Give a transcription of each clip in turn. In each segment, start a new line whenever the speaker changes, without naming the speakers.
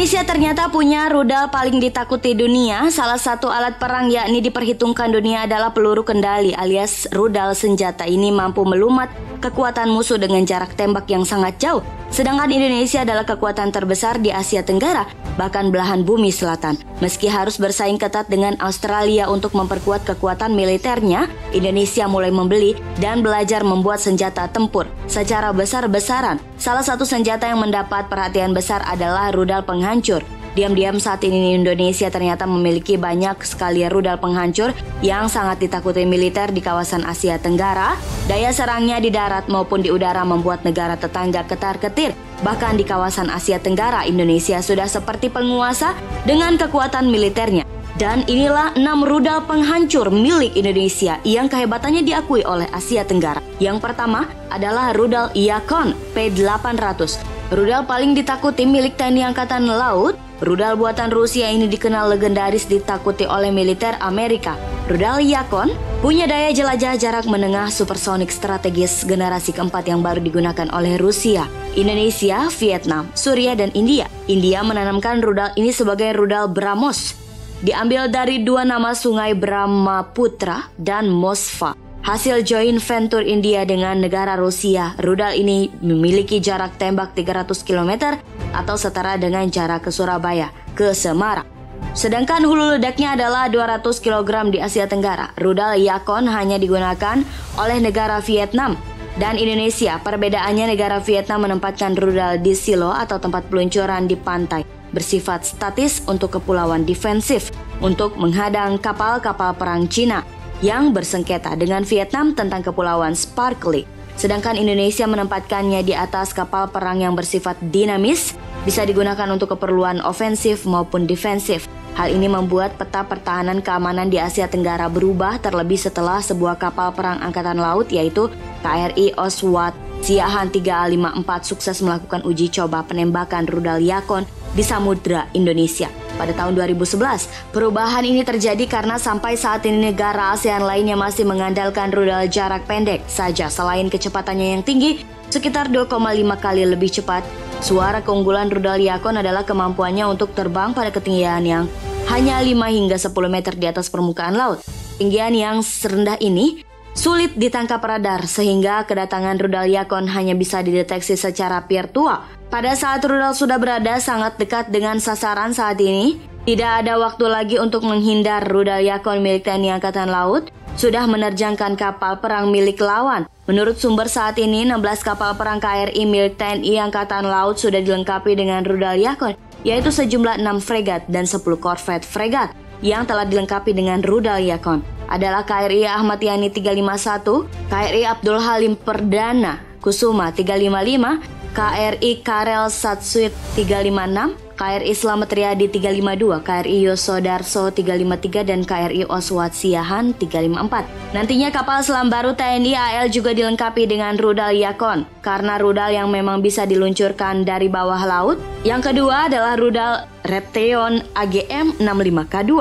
Indonesia ternyata punya rudal paling ditakuti dunia. Salah satu alat perang yakni diperhitungkan dunia adalah peluru kendali alias rudal. Senjata ini mampu melumat kekuatan musuh dengan jarak tembak yang sangat jauh. Sedangkan Indonesia adalah kekuatan terbesar di Asia Tenggara, bahkan belahan bumi selatan. Meski harus bersaing ketat dengan Australia untuk memperkuat kekuatan militernya, Indonesia mulai membeli dan belajar membuat senjata tempur secara besar-besaran. Salah satu senjata yang mendapat perhatian besar adalah rudal penghancur. Diam-diam saat ini Indonesia ternyata memiliki banyak sekali rudal penghancur yang sangat ditakuti militer di kawasan Asia Tenggara. Daya serangnya di darat maupun di udara membuat negara tetangga ketar-ketir. Bahkan di kawasan Asia Tenggara, Indonesia sudah seperti penguasa dengan kekuatan militernya. Dan inilah 6 rudal penghancur milik Indonesia yang kehebatannya diakui oleh Asia Tenggara. Yang pertama adalah rudal Yacon P-800. Rudal paling ditakuti milik TNI Angkatan Laut. Rudal buatan Rusia ini dikenal legendaris ditakuti oleh militer Amerika. Rudal Yacon punya daya jelajah jarak menengah supersonik strategis generasi keempat yang baru digunakan oleh Rusia, Indonesia, Vietnam, Suriah, dan India. India menanamkan rudal ini sebagai rudal BrahMos. Diambil dari dua nama sungai Brahmaputra dan Moskva. Hasil joint venture India dengan negara Rusia, rudal ini memiliki jarak tembak 300 km atau setara dengan jarak ke Surabaya, ke Semarang. Sedangkan hulu ledaknya adalah 200 kg di Asia Tenggara. Rudal Yacon hanya digunakan oleh negara Vietnam dan Indonesia. Perbedaannya, negara Vietnam menempatkan rudal di silo atau tempat peluncuran di pantai, bersifat statis untuk kepulauan defensif untuk menghadang kapal-kapal perang Cina yang bersengketa dengan Vietnam tentang kepulauan Sparkly. Sedangkan Indonesia menempatkannya di atas kapal perang yang bersifat dinamis, bisa digunakan untuk keperluan ofensif maupun defensif. Hal ini membuat peta pertahanan keamanan di Asia Tenggara berubah terlebih setelah sebuah kapal perang Angkatan Laut yaitu KRI Oswald Siahaan 354 sukses melakukan uji coba penembakan rudal Yacon di Samudra Indonesia. Pada tahun 2011, perubahan ini terjadi karena sampai saat ini negara ASEAN lainnya masih mengandalkan rudal jarak pendek saja. Selain kecepatannya yang tinggi, sekitar 2,5 kali lebih cepat, suara keunggulan rudal Yacon adalah kemampuannya untuk terbang pada ketinggian yang hanya 5 hingga 10 meter di atas permukaan laut. Ketinggian yang serendah ini sulit ditangkap radar sehingga kedatangan rudal Yacon hanya bisa dideteksi secara virtual. Pada saat rudal sudah berada sangat dekat dengan sasaran saat ini, tidak ada waktu lagi untuk menghindar. Rudal Yacon milik TNI Angkatan Laut sudah menerjangkan kapal perang milik lawan. Menurut sumber saat ini, 16 kapal perang KRI milik TNI Angkatan Laut sudah dilengkapi dengan rudal Yacon, yaitu sejumlah 6 fregat dan 10 korvet fregat yang telah dilengkapi dengan rudal Yacon. Adalah KRI Ahmad Yani 351, KRI Abdul Halim Perdana Kusuma 355, KRI Karel Satsuit 356, KRI Slamet Riyadi 352, KRI Yosodarso 353, dan KRI Oswald Siahaan 354. Nantinya kapal selam baru TNI AL juga dilengkapi dengan rudal Yacon, karena rudal yang memang bisa diluncurkan dari bawah laut. Yang kedua adalah rudal Raytheon AGM-65K2.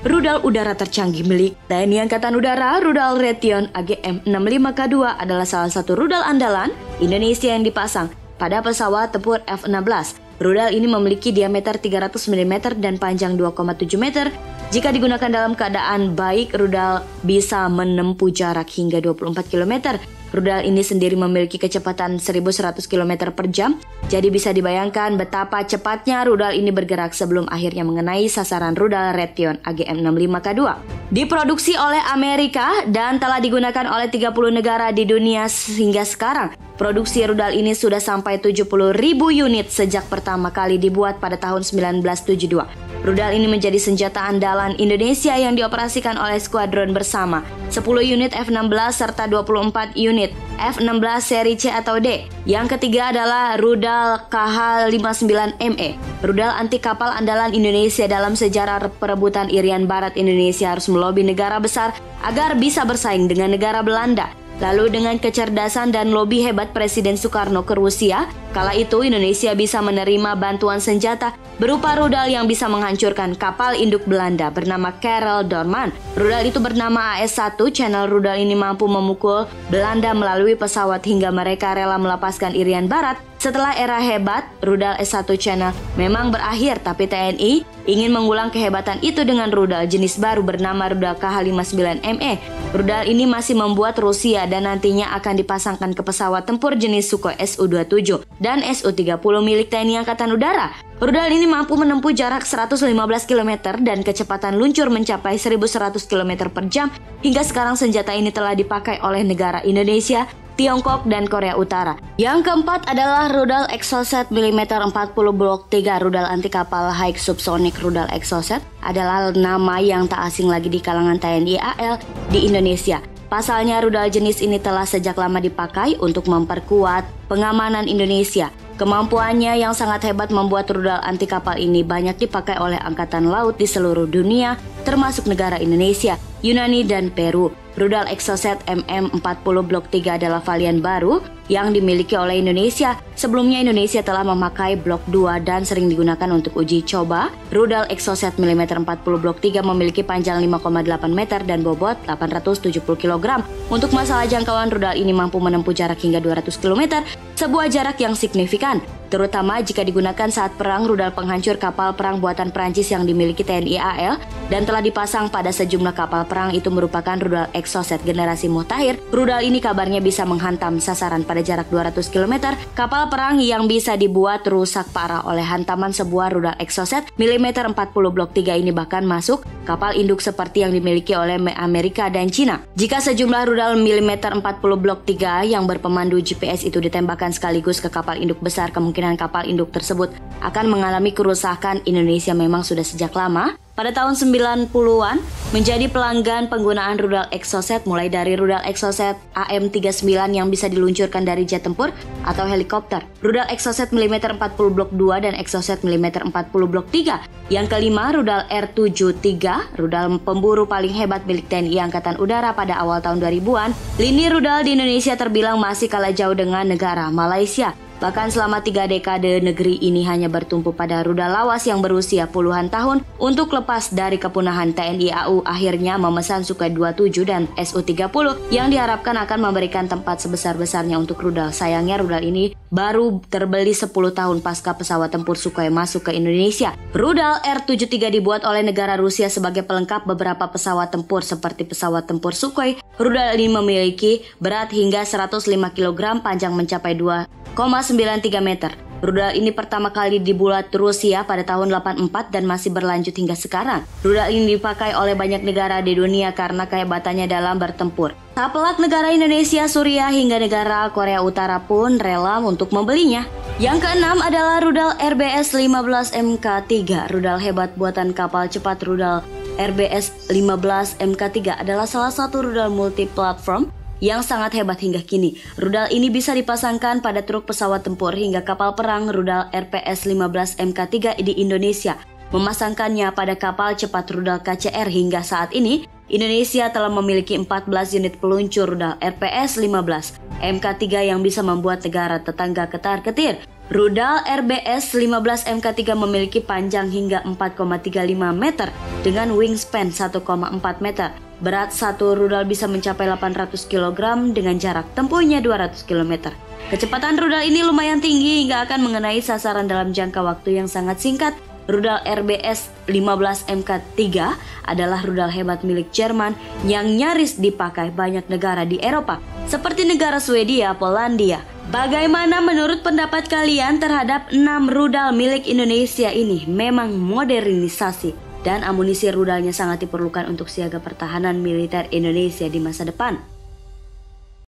Rudal udara tercanggih milik TNI Angkatan Udara. Rudal Raytheon AGM-65K2 adalah salah satu rudal andalan Indonesia yang dipasang pada pesawat tempur F-16. Rudal ini memiliki diameter 300 mm dan panjang 2,7 meter. Jika digunakan dalam keadaan baik, rudal bisa menempuh jarak hingga 24 km. Rudal ini sendiri memiliki kecepatan 1.100 km per jam. Jadi bisa dibayangkan betapa cepatnya rudal ini bergerak sebelum akhirnya mengenai sasaran rudal Raytheon AGM-65K2. Diproduksi oleh Amerika dan telah digunakan oleh 30 negara di dunia hingga sekarang. Produksi rudal ini sudah sampai 70.000 unit sejak pertama kali dibuat pada tahun 1972. Rudal ini menjadi senjata andalan Indonesia yang dioperasikan oleh skuadron bersama 10 unit F-16 serta 24 unit F-16 seri C atau D. Yang ketiga adalah rudal KH-59ME. Rudal anti kapal andalan Indonesia. Dalam sejarah perebutan Irian Barat, Indonesia harus melobi negara besar agar bisa bersaing dengan negara Belanda. Lalu dengan kecerdasan dan lobi hebat Presiden Soekarno ke Rusia, kala itu Indonesia bisa menerima bantuan senjata berupa rudal yang bisa menghancurkan kapal induk Belanda bernama Karel Doorman. Rudal itu bernama AS-1. Channel rudal ini mampu memukul Belanda melalui pesawat hingga mereka rela melepaskan Irian Barat Setelah era hebat, rudal S1 Channel memang berakhir, tapi TNI ingin mengulang kehebatan itu dengan rudal jenis baru bernama rudal KH-59ME. Rudal ini masih membuat Rusia dan nantinya akan dipasangkan ke pesawat tempur jenis Sukhoi Su-27 dan Su-30 milik TNI Angkatan Udara. Rudal ini mampu menempuh jarak 115 km dan kecepatan luncur mencapai 1100 km per jam. Hingga sekarang senjata ini telah dipakai oleh negara Indonesia, Tiongkok, dan Korea Utara. Yang keempat adalah rudal Exocet mm 40 Blok 3. Rudal anti kapal high subsonic rudal Exocet adalah nama yang tak asing lagi di kalangan TNI AL di Indonesia. Pasalnya rudal jenis ini telah sejak lama dipakai untuk memperkuat pengamanan Indonesia. Kemampuannya yang sangat hebat membuat rudal anti kapal ini banyak dipakai oleh angkatan laut di seluruh dunia, termasuk negara Indonesia, Yunani, dan Peru. Rudal Exocet MM40 Blok 3 adalah varian baru yang dimiliki oleh Indonesia. Sebelumnya Indonesia telah memakai Blok 2 dan sering digunakan untuk uji coba. Rudal Exocet mm 40 Blok 3 memiliki panjang 5,8 meter dan bobot 870 kg. Untuk masalah jangkauan, rudal ini mampu menempuh jarak hingga 200 km, sebuah jarak yang signifikan, terutama jika digunakan saat perang. Rudal penghancur kapal perang buatan Prancis yang dimiliki TNI AL dan telah dipasang pada sejumlah kapal perang itu merupakan rudal Exocet generasi mutakhir. Rudal ini kabarnya bisa menghantam sasaran pada jarak 200 km. Kapal perang yang bisa dibuat rusak parah oleh hantaman sebuah rudal Exocet mm 40 Blok 3 ini bahkan masuk kapal induk seperti yang dimiliki oleh Amerika dan Cina. Jika sejumlah rudal mm 40 Blok 3 yang berpemandu GPS itu ditembakkan sekaligus ke kapal induk besar, kemungkinan kapal induk tersebut akan mengalami kerusakan. Indonesia memang sudah sejak lama pada tahun 90-an menjadi pelanggan penggunaan rudal Exocet, mulai dari rudal Exocet AM39 yang bisa diluncurkan dari jet tempur atau helikopter, rudal Exocet mm 40 Blok 2 dan Exocet mm 40 Blok 3. Yang kelima, rudal R73, rudal pemburu paling hebat milik TNI Angkatan Udara pada awal tahun 2000-an. Lini rudal di Indonesia terbilang masih kalah jauh dengan negara Malaysia. Bahkan selama 3 dekade negeri ini hanya bertumpu pada rudal lawas yang berusia puluhan tahun. Untuk lepas dari kepunahan, TNI AU akhirnya memesan Sukhoi 27 dan Su-30 yang diharapkan akan memberikan tempat sebesar-besarnya untuk rudal. Sayangnya rudal ini baru terbeli 10 tahun pasca pesawat tempur Sukhoi masuk ke Indonesia. Rudal R73 dibuat oleh negara Rusia sebagai pelengkap beberapa pesawat tempur seperti pesawat tempur Sukhoi. Rudal ini memiliki berat hingga 105 kg, panjang mencapai 2,93 meter. Rudal ini pertama kali dibuat Rusia pada tahun 84 dan masih berlanjut hingga sekarang. Rudal ini dipakai oleh banyak negara di dunia karena kehebatannya dalam bertempur. Tak pelak negara Indonesia, Suriah, hingga negara Korea Utara pun rela untuk membelinya. Yang keenam adalah rudal RBS-15 MK3. Rudal hebat buatan kapal cepat. Rudal RBS-15 MK3 adalah salah satu rudal multi-platform yang sangat hebat hingga kini. Rudal ini bisa dipasangkan pada truk pesawat tempur hingga kapal perang. Rudal RPS-15 MK3 di Indonesia memasangkannya pada kapal cepat rudal KCR. Hingga saat ini, Indonesia telah memiliki 14 unit peluncur rudal RPS-15 MK3 yang bisa membuat negara tetangga ketar-ketir. Rudal RBS-15 MK3 memiliki panjang hingga 4,35 meter dengan wingspan 1,4 meter. Berat satu rudal bisa mencapai 800 kg dengan jarak tempuhnya 200 km. Kecepatan rudal ini lumayan tinggi hingga akan mengenai sasaran dalam jangka waktu yang sangat singkat. Rudal RBS-15 MK3 adalah rudal hebat milik Jerman yang nyaris dipakai banyak negara di Eropa, seperti negara Swedia, Polandia. Bagaimana menurut pendapat kalian terhadap 6 rudal milik Indonesia ini? Memang modernisasi dan amunisi rudalnya sangat diperlukan untuk siaga pertahanan militer Indonesia di masa depan.